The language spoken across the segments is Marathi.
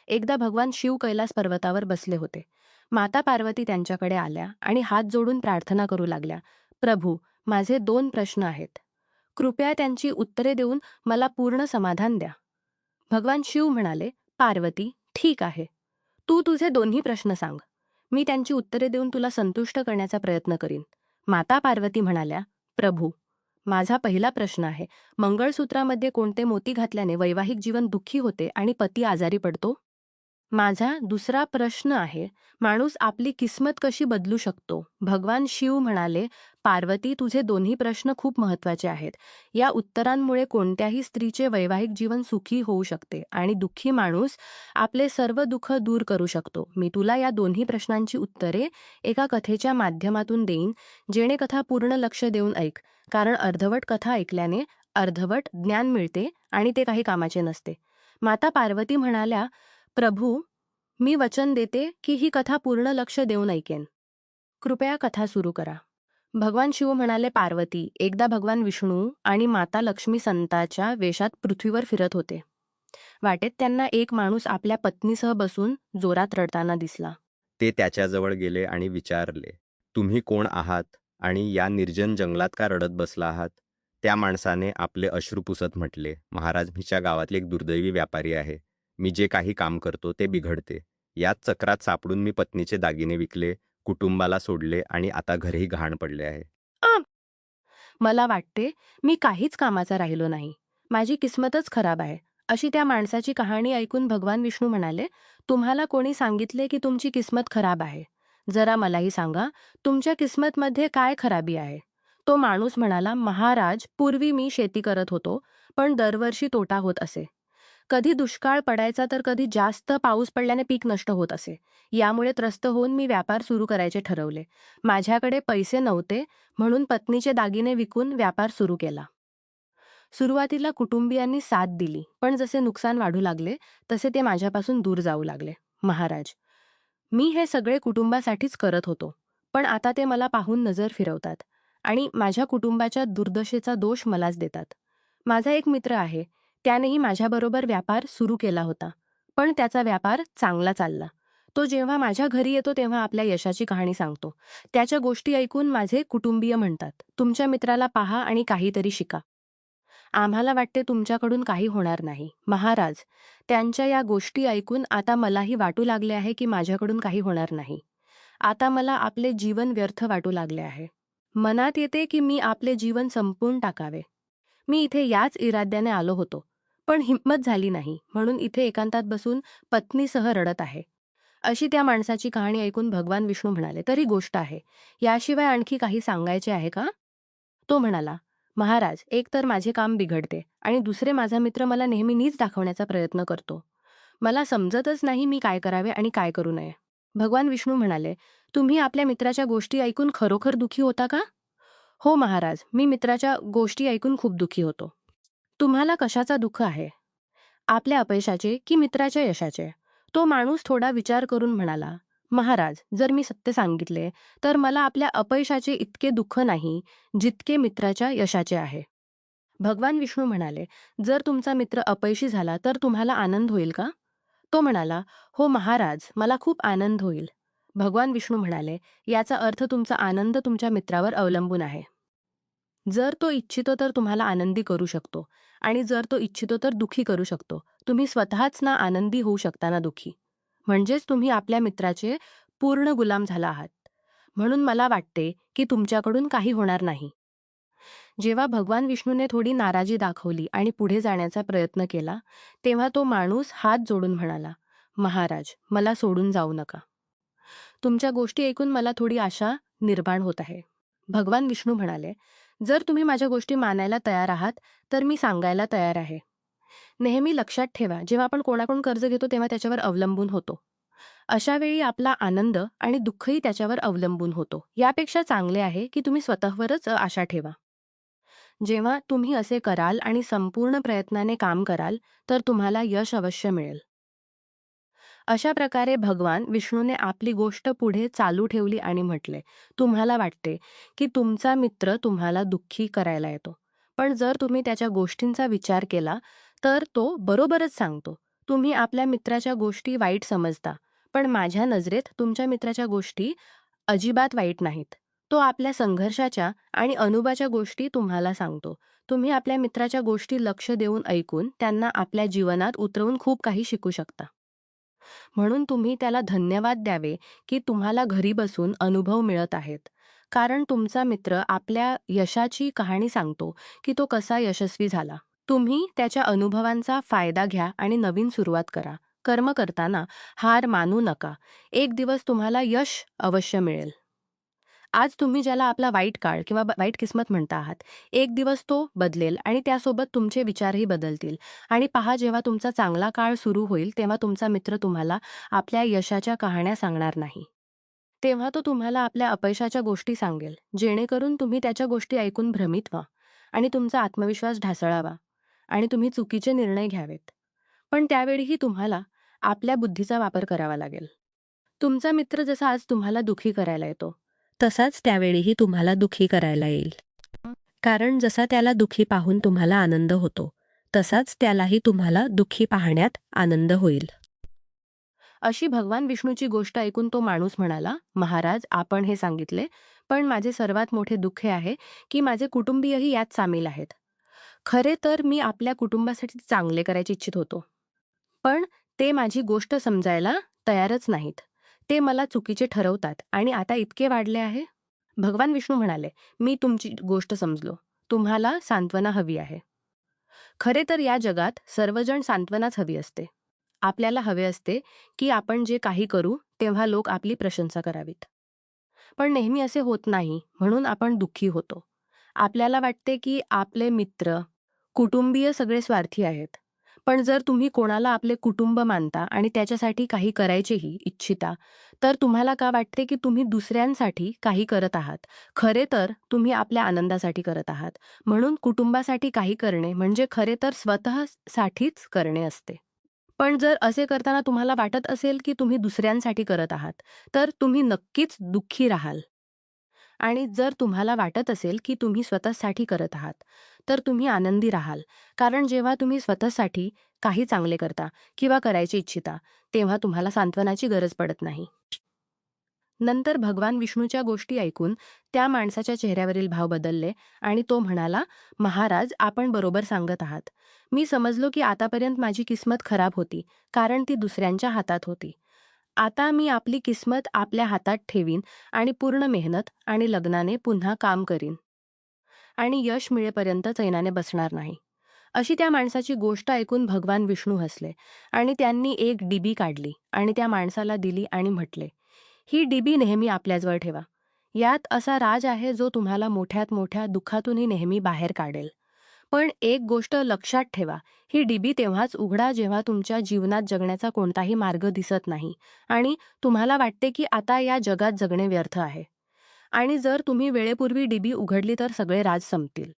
एकदा भगवान शिव कैलास पर्वतावर बसले होते. माता पार्वती त्यांच्याकडे आल्या आणि हात जोडून प्रार्थना करू लागल्या. प्रभू, माझे 2 प्रश्न आहेत. कृपया त्यांची उत्तरे देऊन मला पूर्ण समाधान द्या. भगवान शिव म्हणाले, पार्वती, ठीक आहे. तू तुझे दोन्ही प्रश्न सांग. मी त्यांची उत्तरे देऊन तुला संतुष्ट करण्याचा प्रयत्न करीन. माता पार्वती म्हणाल्या, प्रभू, माझा पहिला प्रश्न आहे. मंगळसूत्रामध्ये कोणते मोती घातल्याने वैवाहिक जीवन दुःखी होते आणि पती आजारी पडतो? माझा दुसरा प्रश्न आहे, माणूस आपली किस्मत कशी बदलू शकतो? भगवान शिव म्हणाले, पार्वती, तुझे दोन्ही प्रश्न खूप महत्त्वाचे आहेत. या उत्तरांमुळे कोणत्याही स्त्रीचे वैवाहिक जीवन सुखी होऊ शकते आणि दुःखी माणूस आपले सर्व दुःख दूर करू शकतो. मी तुला या दोन्ही प्रश्नांची उत्तरे एका कथेच्या माध्यमातून देईन. कथा पूर्ण लक्ष देऊन ऐक, कारण अर्धवट कथा ऐकल्याने अर्धवट ज्ञान मिळते आणि ते काही कामाचे नसते. माता पार्वती म्हणाल्या, प्रभू, मी वचन देते की ही कथा पूर्ण लक्ष देऊन ऐकेन. कृपया कथा सुरू करा. भगवान शिव म्हणाले, पार्वती, एकदा भगवान विष्णू आणि माता लक्ष्मी संताच्या वेशात पृथ्वीवर फिरत होते. वाटेत त्यांना एक माणूस आपल्या पत्नीसह बसून जोरात रडताना दिसला. ते त्याच्याजवळ गेले आणि विचारले, तुम्ही कोण आहात आणि या निर्जन जंगलात का रडत बसला आहात? त्या माणसाने आपले अश्रू पुसत म्हटले, महाराज, मीच्या गावातले एक दुर्दैवी व्यापारी आहे. मी जे काही काम करतो ते बिघडते. याच चक्रात सापडून मी पत्नीचे दागिने विकले, कुटुंबाला सोडले आणि आता घरही घाण पडले आहे. "आ, मला वाटते मी काहीच कामाचा राहिलो नाही. माझी किस्मतच खराब आहे." अशी त्या माणसाची कहाणी ऐकून भगवान विष्णू म्हणाले, तुम्हाला कोणी सांगितले की तुमची किस्मत खराब आहे? जरा मलाही सांगा, तुमच्या किस्मतमध्ये काय खराबी आहे? तो माणूस म्हणाला, महाराज, पूर्वी मी शेती करत होतो, पण दरवर्षी तोटा होत असे. कधी दुष्काळ पडायचा तर कधी जास्त पाऊस पडल्याने पीक नष्ट होत असे. यामुळे त्रस्त होऊन मी व्यापार सुरू करायचे ठरवले. माझ्याकडे पैसे नव्हते, म्हणून पत्नीचे दागिने विकून व्यापार सुरू केला. सुरुवातीला कुटुंबियांनी साथ दिली, पण जसे नुकसान वाढू लागले तसे ते माझ्यापासून दूर जाऊ लागले. महाराज, मी हे सगळे कुटुंबासाठीच करत होतो, पण आता ते मला पाहून नजर फिरवतात आणि माझ्या कुटुंबाच्या दुर्दशेचा दोष मलाच देतात. माझा एक मित्र आहे, त्यानेही माझ्याबरोबर व्यापार सुरू केला होता, पण त्याचा व्यापार चांगला चालला. तो जेव्हा माझ्या घरी येतो तेव्हा आपल्या यशाची कहाणी सांगतो. त्याच्या गोष्टी ऐकून माझे कुटुंबीय म्हणतात, तुमच्या मित्राला पहा आणि काहीतरी शिका. आम्हाला वाटते तुमच्याकडून काही होणार नाही. महाराज, त्यांच्या या गोष्टी ऐकून आता मलाही वाटू लागले आहे की माझ्याकडून काही होणार नाही. आता मला आपले जीवन व्यर्थ वाटू लागले आहे. मनात येते की मी आपले जीवन संपवून टाकावे. मी इथे याच इराद्याने आलो होतो, पण हिंमत झाली नाही, म्हणून इथे एकांतात बसून पत्नीसह रडत आहे. अशी त्या माणसाची कहाणी ऐकून भगवान विष्णू म्हणाले, तरी गोष्ट आहे. याशिवाय आणखी काही सांगायचे आहे का? तो म्हणाला, महाराज, एक तर माझे काम बिघडते आणि दुसरे, माझा मित्र मला नेहमी नीच दाखवण्याचा प्रयत्न करतो. मला समजतच नाही मी काय करावे आणि काय करू नये. भगवान विष्णू म्हणाले, तुम्ही आपल्या मित्राच्या गोष्टी ऐकून खरोखर दुःखी होता का? हो महाराज, मी मित्राच्या गोष्टी ऐकून खूप दुःखी होतो. तुम्हाला कशाचा दुःख आहे? आपल्या अपयशाचे की मित्राच्या यशाचे? तो माणूस थोडा विचार करून म्हणाला, महाराज, जर मी सत्य सांगितले तर मला आपल्या अपयशाचे इतके दुःख नाही जितके मित्राच्या यशाचे आहे. भगवान विष्णू म्हणाले, जर तुमचा मित्र अपयशी झाला तर तुम्हाला आनंद होईल का? तो म्हणाला, हो महाराज, मला खूप आनंद होईल. भगवान विष्णू म्हणाले, याचा अर्थ तुमचा आनंद तुमच्या मित्रावर अवलंबून आहे. जर तो इच्छितो तर तुम्हाला आनंदी करू शकतो आणि जर तो इच्छितो तर दुःखी करू शकतो. तुम्ही स्वतःच ना आनंदी होऊ शकता ना दुःखी. म्हणजेच तुम्ही आपल्या मित्राचे पूर्ण गुलाम झाला आहात. म्हणून मला वाटते की तुमच्याकडून काही होणार नाही. जेव्हा भगवान विष्णूने थोडी नाराजी दाखवली आणि पुढे जाण्याचा प्रयत्न केला, तेव्हा तो माणूस हात जोडून म्हणाला, महाराज, मला सोडून जाऊ नका. तुमच्या गोष्टी ऐकून मला थोडी आशा निर्माण होत आहे. भगवान विष्णू म्हणाले, जर तुम्ही माझ्या गोष्टी मानायला तयार आहात तर मी सांगायला तयार आहे. नेहमी लक्षात ठेवा, जेव्हा आपण कोणाकडून कर्ज घेतो तेव्हा त्याच्यावर अवलंबून होतो. अशा वेळी आपला आनंद आणि दुःखही त्याच्यावर अवलंबून होतो. यापेक्षा चांगले आहे की तुम्ही स्वतःवरच आशा ठेवा. जेव्हा तुम्ही असे कराल आणि संपूर्ण प्रयत्नाने काम कराल तर तुम्हाला यश अवश्य मिळेल. अशा प्रकारे भगवान विष्णूने आपली गोष्ट पुढे चालू ठेवली आणि म्हटले, तुम्हाला वाटते की तुमचा मित्र तुम्हाला दुःखी करायला येतो, पण जर तुम्ही त्याच्या गोष्टींचा विचार केला तर तो बरोबरच सांगतो. तुम्ही आपल्या मित्राच्या गोष्टी वाईट समजता, पण माझ्या नजरेत तुमच्या मित्राच्या गोष्टी अजिबात वाईट नाहीत. तो आपल्या संघर्षाच्या आणि अनुभवाच्या गोष्टी तुम्हाला सांगतो. तुम्ही आपल्या मित्राच्या गोष्टी लक्ष देऊन ऐकून त्यांना आपल्या जीवनात उतरवून खूप काही शिकू शकता. म्हणून तुम्ही त्याला धन्यवाद द्यावे, की तुम्हाला घरी बसून अनुभव मिळत आहेत. कारण तुमचा मित्र आपल्या यशाची कहाणी सांगतो, की तो कसा यशस्वी झाला. तुम्ही त्याच्या अनुभवांचा फायदा घ्या आणि नवीन सुरुवात करा. कर्म करताना हार मानू नका. एक दिवस तुम्हाला यश अवश्य मिळेल. आज तुम्ही ज्याला आपला वाईट काळ किंवा वाईट किस्मत म्हणता आहात, एक दिवस तो बदलेल आणि त्यासोबत तुमचे विचारही बदलतील. आणि पहा, जेव्हा तुमचा चांगला काळ सुरू होईल, तेव्हा तुमचा मित्र तुम्हाला आपल्या यशाच्या कहाण्या सांगणार नाही. तेव्हा तो तुम्हाला आपल्या अपयशाच्या गोष्टी सांगेल, जेणेकरून तुम्ही त्याच्या गोष्टी ऐकून भ्रमित व्हा आणि तुमचा आत्मविश्वास ढासळावा आणि तुम्ही चुकीचे निर्णय घ्यावेत. पण त्यावेळीही तुम्हाला आपल्या बुद्धीचा वापर करावा लागेल. तुमचा मित्र जसा आज तुम्हाला दुःखी करायला येतो, तसाच त्यावेळीही तुम्हाला दुःखी करायला येईल. कारण जसा त्याला दुःखी पाहून तुम्हाला आनंद होतो, तसाच त्यालाही तुम्हाला दुःखी पाहण्यात आनंद होईल. अशी भगवान विष्णूची गोष्ट ऐकून तो माणूस म्हणाला, "महाराज, आपण हे सांगितले, पण माझे सर्वात मोठे दुःख हे आहे, की माझे कुटुंबीयही यात सामील आहेत. खरे तर मी आपल्या कुटुंबासाठी चांगले करायचे इच्छित होतो. पण ते माझी गोष्ट समजायला तयारच नाहीत. ते मला चुकीचे ठरवतात आणि आता इतके वाढले आहे." भगवान विष्णू म्हणाले, "मी तुमची गोष्ट समजलो. तुम्हाला सांत्वना हवी आहे. खरे तर या जगात सर्वजण सांत्वनाच हवी असते. आपल्याला हवे असते, की आपण जे काही करू, तेव्हा लोक आपली प्रशंसा करावीत. पण नेहमी असे होत नाही, म्हणून आपण दुःखी होतो. आपल्याला वाटते, की आपले मित्र, कुटुंबीय सगळे स्वार्थी आहेत. पण जर तुम्ही कोणाला आपले कुटुंब मानता आणि त्याच्यासाठी काही करायचेही इच्छिता, तर तुम्हाला का वाटते, की तुम्ही दुसऱ्यांसाठी काही करत आहात? खरे तर तुम्ही आपल्या आनंदासाठी करत आहात. म्हणून कुटुंबासाठी काही करणे म्हणजे खरे तर स्वतःसाठीच करणे असते. पण जर असे करताना तुम्हाला वाटत असेल, की तुम्ही दुसऱ्यांसाठी करत आहात, तर तुम्ही नक्कीच दुःखी राहाल. आणि जर तुम्हाला वाटत असेल, की तुम्ही स्वतःसाठी करत आहात, तर तुम्ही आनंदी राहाल. कारण जेव्हा तुम्ही स्वतःसाठी काही चांगले करता किंवा करायचे इच्छिता, तेव्हा तुम्हाला सांत्वनाची गरज पडत नाही. नंतर भगवान विष्णूच्या गोष्टी ऐकून त्या माणसाच्या चेहऱ्यावरील भाव बदलले आणि तो म्हणाला, "महाराज, आपण बरोबर सांगत आहात. मी समजलो की आतापर्यंत माझी किस्मत खराब होती, कारण ती दुसऱ्यांच्या हातात होती. आता मी आपली किस्मत आपल्या हातात ठेवीन आणि पूर्ण मेहनत आणि लग्नाने पुन्हा काम करीन आणि यश मिळेपर्यंत चैनाने बसणार नाही." अशी त्या माणसाची गोष्ट ऐकून भगवान विष्णू हसले आणि त्यांनी एक डिबी काढली आणि त्या माणसाला दिली आणि म्हटले, "ही डिबी नेहमी आपल्याजवळ ठेवा. यात असा राज आहे जो तुम्हाला मोठ्यात मोठ्या दुःखातूनही नेहमी बाहेर काढेल. पण एक गोष्ट लक्षात ठेवा, ही डिबी तेव्हाच उघडा जेव्हा तुमच्या जीवनात जगण्याचा कोणताही मार्ग दिसत नाही आणि तुम्हाला वाटते की आता या जगात जगणे व्यर्थ आहे. आणि जर तुम्ही वेळेपूर्वी डिबी उघडली तर सगळे राज संपतील."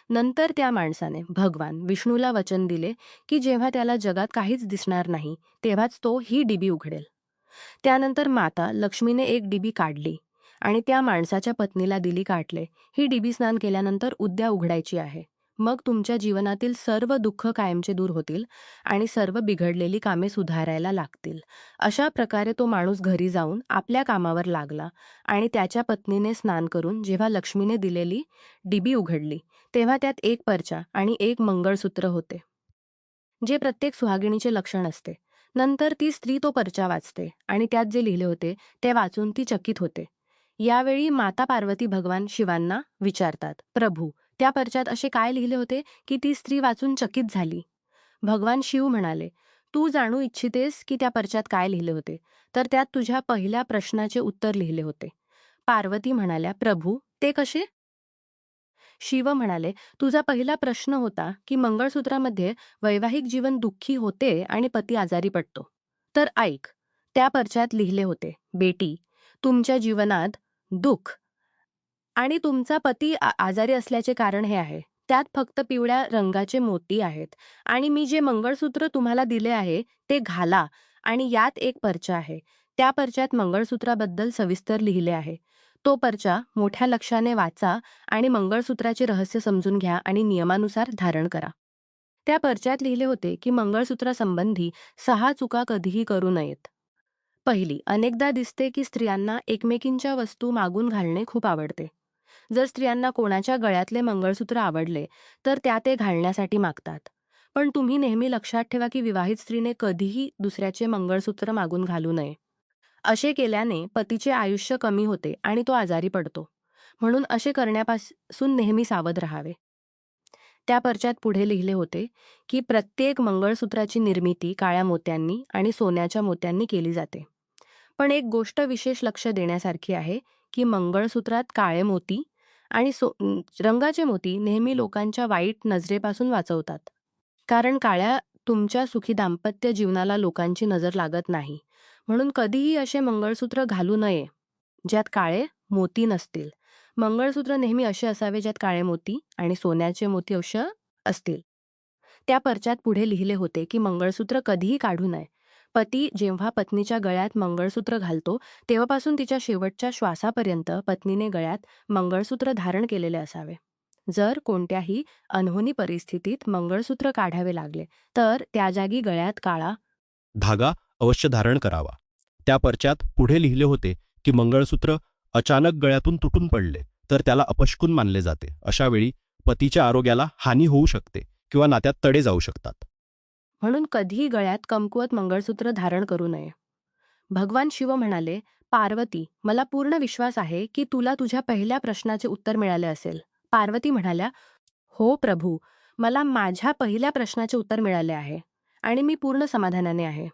नंतर त्या माणसाने भगवान विष्णूला वचन दिले, की जेव्हा त्याला जगात काहीच दिसणार नाही, तेव्हाच तो ही डिबी उघडेल. त्यानंतर माता लक्ष्मीने एक डिबी काढली आणि त्या माणसाच्या पत्नीला दिली काटले, "ही डिबी स्नान केल्यानंतर उद्या उघडायची आहे. मग तुमच्या जीवनातील सर्व दुःख कायमचे दूर होतील आणि सर्व बिघडलेली कामे सुधारायला लागतील." अशा प्रकारे तो माणूस घरी जाऊन आपल्या कामावर लागला आणि त्याच्या पत्नीने स्नान करून जेव्हा लक्ष्मीने दिलेली डिबी उघडली, तेव्हा त्यात एक परचा आणि एक मंगळसूत्र होते, जे प्रत्येक सुहागिणीचे लक्षण असते. नंतर ती स्त्री तो परचा वाचते आणि त्यात जे लिहिले होते ते वाचून ती चकित होते. यावेळी माता पार्वती भगवान शिवांना विचारतात, "प्रभू, त्या परच्यात असे काय लिहिले होते की ती स्त्री वाचून चकित झाली?" भगवान शिव म्हणाले, "तू जाणू इच्छितेस की त्या परच्यात काय लिहिले होते? तर त्यात तुझ्या पहिल्या प्रश्नाचे उत्तर लिहिले होते." पार्वती म्हणाल्या, "प्रभू, ते कसे?" शिव म्हणाले, "तुझा पहिला प्रश्न होता की मंगळसूत्रामध्ये वैवाहिक जीवन दुःखी होते आणि पती आजारी पडतो. तर ऐक, त्या पर्च्यात लिहिले होते, बेटी, तुमच्या जीवनात दुःख आणि तुमचा पती आजारी असल्याचे कारण हे आहे. त्यात फक्त पिवळ्या रंगाचे मोती आहेत आणि मी जे मंगळसूत्र तुम्हाला दिले आहे ते घाला आणि यात एक पर्चा आहे. त्या पर्च्यात मंगळसूत्राबद्दल सविस्तर लिहिले आहे. तो पर्चा मोठ्या लक्षाने वाचा आणि मंगळसूत्राचे रहस्य समजून घ्या आणि नियमानुसार धारण करा." त्या पर्च्यात लिहिले होते की मंगळसूत्रासंबंधी 6 चुका कधीही करू नयेत. पहिली, अनेकदा दिसते की स्त्रियांना एकमेकींच्या वस्तू मागून घालणे खूप आवडते. जर स्त्रियांना कोणाच्या गळ्यातले मंगळसूत्र आवडले, तर त्या ते घालण्यासाठी मागतात. पण तुम्ही नेहमी लक्षात ठेवा की विवाहित स्त्रीने कधीही दुसऱ्याचे मंगळसूत्र मागून घालू नये. असे केल्याने पतीचे आयुष्य कमी होते आणि तो आजारी पडतो. म्हणून असे करण्यापासून नेहमी सावध राहावे. त्या पर्च्यात पुढे लिहिले होते की प्रत्येक मंगळसूत्राची निर्मिती काळ्या मोत्यांनी आणि सोन्याच्या मोत्यांनी केली जाते. पण एक गोष्ट विशेष लक्ष देण्यासारखी आहे की मंगळसूत्रात काळे मोती आणि रंगाचे मोती नेहमी लोकांच्या वाईट नजरेपासून वाचवतात. कारण तुमच्या सुखी दाम्पत्य जीवनाला लोकांची नजर लागत नाही. म्हणून कधीही असे मंगळसूत्र घालू नये ज्यात काळे मोती नसतील. मंगळसूत्र नेहमी असे असावे ज्यात काळे मोती आणि सोन्याचे मोती अवश्य असतील. त्या पर्च्यात पुढे लिहिले होते की मंगळसूत्र कधीही काढू नये. पती जेव्हा पत्नीच्या गळ्यात मंगळसूत्र घालतो तेव्हापासून तिच्या शेवटच्या श्वासापर्यंत पत्नीने गळ्यात मंगळसूत्र धारण केलेले असावे. जर कोणत्याही अनहोनी परिस्थितीत मंगळसूत्र काढावे लागले तर त्या जागी गळ्यात काळा धागा अवश्य धारण करावा. त्या पर्च्यात पुढे लिहिले होते की मंगळसूत्र अचानक गळ्यातून तुटून पडले तर त्याला अपशकुन मानले जाते. अशा वेळी पतीच्या आरोग्याला हानी होऊ शकते किंवा नात्यात तडे जाऊ शकतात. म्हणून कधीही गळ्यात कमकुवत मंगळसूत्र धारण करू नये. भगवान शिव म्हणाले, पार्वती, मला पूर्ण विश्वास आहे की तुला तुझ्या पहिल्या प्रश्नाचे उत्तर मिळाले असेल. पार्वती म्हणाल्या, हो प्रभू, मला माझ्या पहिल्या प्रश्नाचे उत्तर मिळाले आहे आणि मी पूर्ण समाधानाने आहे.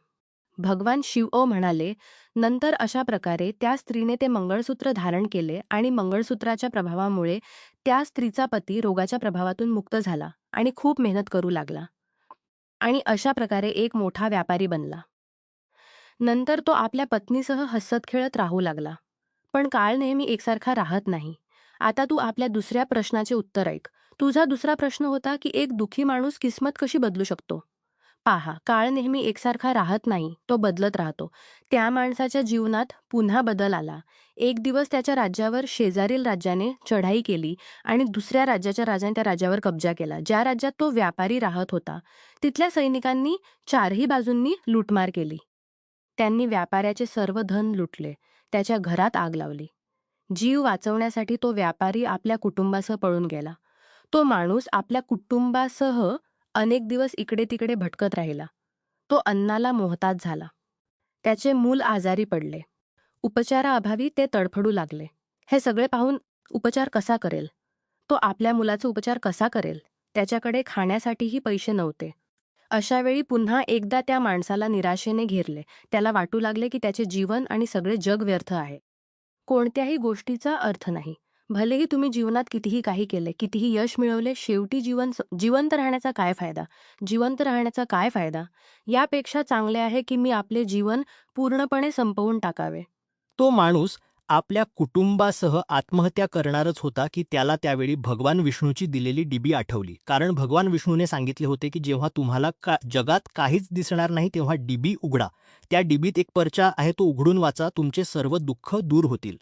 भगवान शिव म्हणाले, नंतर अशा प्रकारे त्या स्त्रीने ते मंगळसूत्र धारण केले आणि मंगळसूत्राच्या प्रभावामुळे त्या स्त्रीचा पती रोगाच्या प्रभावातून मुक्त झाला आणि खूप मेहनत करू लागला आणि अशा प्रकारे एक मोठा व्यापारी बनला. नंतर तो आपल्या पत्नीसह हसत खेळत राहू लागला. पण काळ नेहमी एकसारखा राहत नाही. आता तू आपल्या दुसऱ्या प्रश्नाचे उत्तर ऐक. तुझा दुसरा प्रश्न होता की एक दुःखी माणूस किस्मत कशी बदलू शकतो. पहा, काळ नेहमी एकसारखा राहत नाही, तो बदलत राहतो. त्या माणसाच्या जीवनात पुन्हा बदल आला. एक दिवस त्याच्या राज्यावर शेजारील राज्याने चढाई केली आणि दुसऱ्या राज्याच्या राजाने त्या राज्यावर कब्जा केला. ज्या राज्यात तो व्यापारी राहत होता, तिथल्या सैनिकांनी चारही बाजूंनी लूटमार केली. त्यांनी व्यापाऱ्याचे सर्व धन लुटले. त्याच्या घरात आग लावली. जीव वाचवण्यासाठी तो व्यापारी आपल्या कुटुंबासह पळून गेला. तो माणूस आपल्या कुटुंबासह अनेक दिवस इकडे तिकडे भटकत राहिला. तो अन्नाला मोहताज झाला. त्याचे मूल आजारी पडले. उपचाराअभावी ते तडफडू लागले. हे सगळे पाहून उपचार कसा करेल? तो आपल्या मुलाचा उपचार कसा करेल? त्याच्याकडे खाण्यासाठीही पैसे नव्हते. अशा वेळी पुन्हा एकदा त्या माणसाला निराशेने घेरले. त्याला वाटू लागले की त्याचे जीवन आणि सगळे जग व्यर्थ आहे. कोणत्याही गोष्टीचा अर्थ नाही. भलेही तुम्ही जीवनात कितीही काही केले, कितीही यश मिळवले, शेवटी जिवंत राहण्याचा काय फायदा? जिवंत राहण्याचा काय फायदा? यापेक्षा चांगले आहे की मी आपले जीवन पूर्णपणे संपवून टाकावे. तो माणूस आपल्या कुटुंबासह आत्महत्या करणारच होता की त्याला त्यावेळी भगवान विष्णूची दिलेली डिबी आठवली. कारण भगवान विष्णूने सांगितले होते की जेव्हा तुम्हाला जगात काहीच दिसणार नाही तेव्हा डिबी उघडा. त्या डिबीत एक पर्चा आहे, तो उघडून वाचा, तुमचे सर्व दुःख दूर होतील.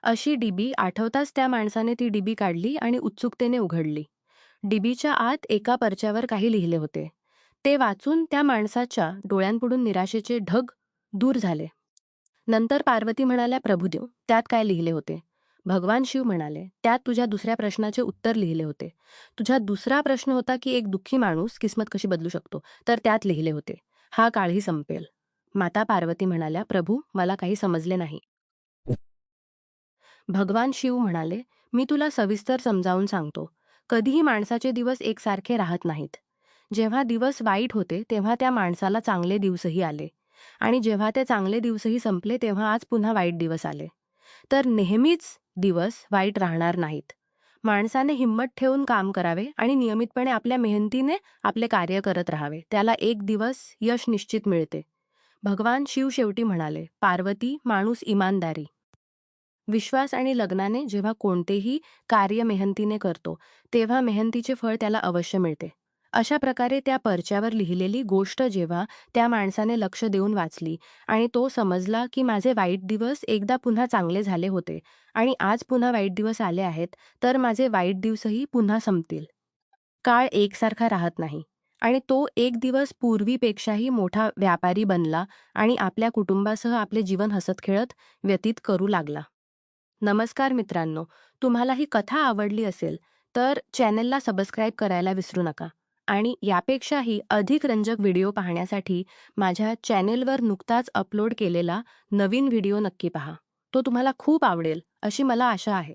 अशी डिबी आठवताच त्या माणसाने ती डिबी काढली आणि उत्सुकतेने उघडली. डिबीच्या आत एका पर्च्यावर काही लिहिले होते. ते वाचून त्या माणसाच्या डोळ्यांपुढून निराशेचे ढग दूर झाले. नंतर पार्वती म्हणाल्या, प्रभुदेव, त्यात काय लिहिले होते? भगवान शिव म्हणाले, त्यात तुझ्या दुसऱ्या प्रश्नाचे उत्तर लिहिले होते. तुझा दुसरा प्रश्न होता की एक दुःखी माणूस किस्मत कशी बदलू शकतो, तर त्यात लिहिले होते, हा काळही संपेल. माता पार्वती म्हणाल्या, प्रभू, मला काही समजले नाही. भगवान शिव म्हणाले, मी तुला सविस्तर समजावून सांगतो. कधीही माणसाचे दिवस एकसारखे राहत नाहीत. जेव्हा दिवस वाईट होते तेव्हा त्या माणसाला चांगले दिवसही आले आणि जेव्हा ते चांगले दिवसही संपले तेव्हा आज पुन्हा वाईट दिवस आले. तर नेहमीच दिवस वाईट राहणार नाहीत. माणसाने हिंमत ठेवून काम करावे आणि नियमितपणे आपल्या मेहनतीने आपले कार्य करत राहावे. त्याला एक दिवस यश निश्चित मिळते. भगवान शिव शेवटी म्हणाले, पार्वती, माणूस इमानदारी, विश्वास आणि लग्नाने जेव्हा कोणतेही कार्य मेहनतीने करतो तेव्हा मेहनतीचे फळ त्याला अवश्य मिळते. अशा प्रकारे त्या पर्च्यावर लिहिलेली गोष्ट जेव्हा त्या माणसाने लक्ष देऊन वाचली आणि तो समजला की माझे वाईट दिवस एकदा पुन्हा चांगले झाले होते आणि आज पुन्हा वाईट दिवस आले आहेत, तर माझे वाईट दिवसही पुन्हा संपतील. काळ एकसारखा राहत नाही आणि तो एक दिवस पूर्वीपेक्षाही मोठा व्यापारी बनला आणि आपल्या कुटुंबासह आपले जीवन हसत-खेळत व्यतीत करू लागला. नमस्कार मित्रांनो, तुम्हाला ही कथा आवडली असेल तर चॅनलला सबस्क्राईब करायला विसरू नका आणि यापेक्षाही अधिक रंजक व्हिडिओ पाहण्यासाठी माझ्या चॅनेलवर नुकताच अपलोड केलेला नवीन व्हिडिओ नक्की पहा. तो तुम्हाला खूप आवडेल अशी मला आशा आहे.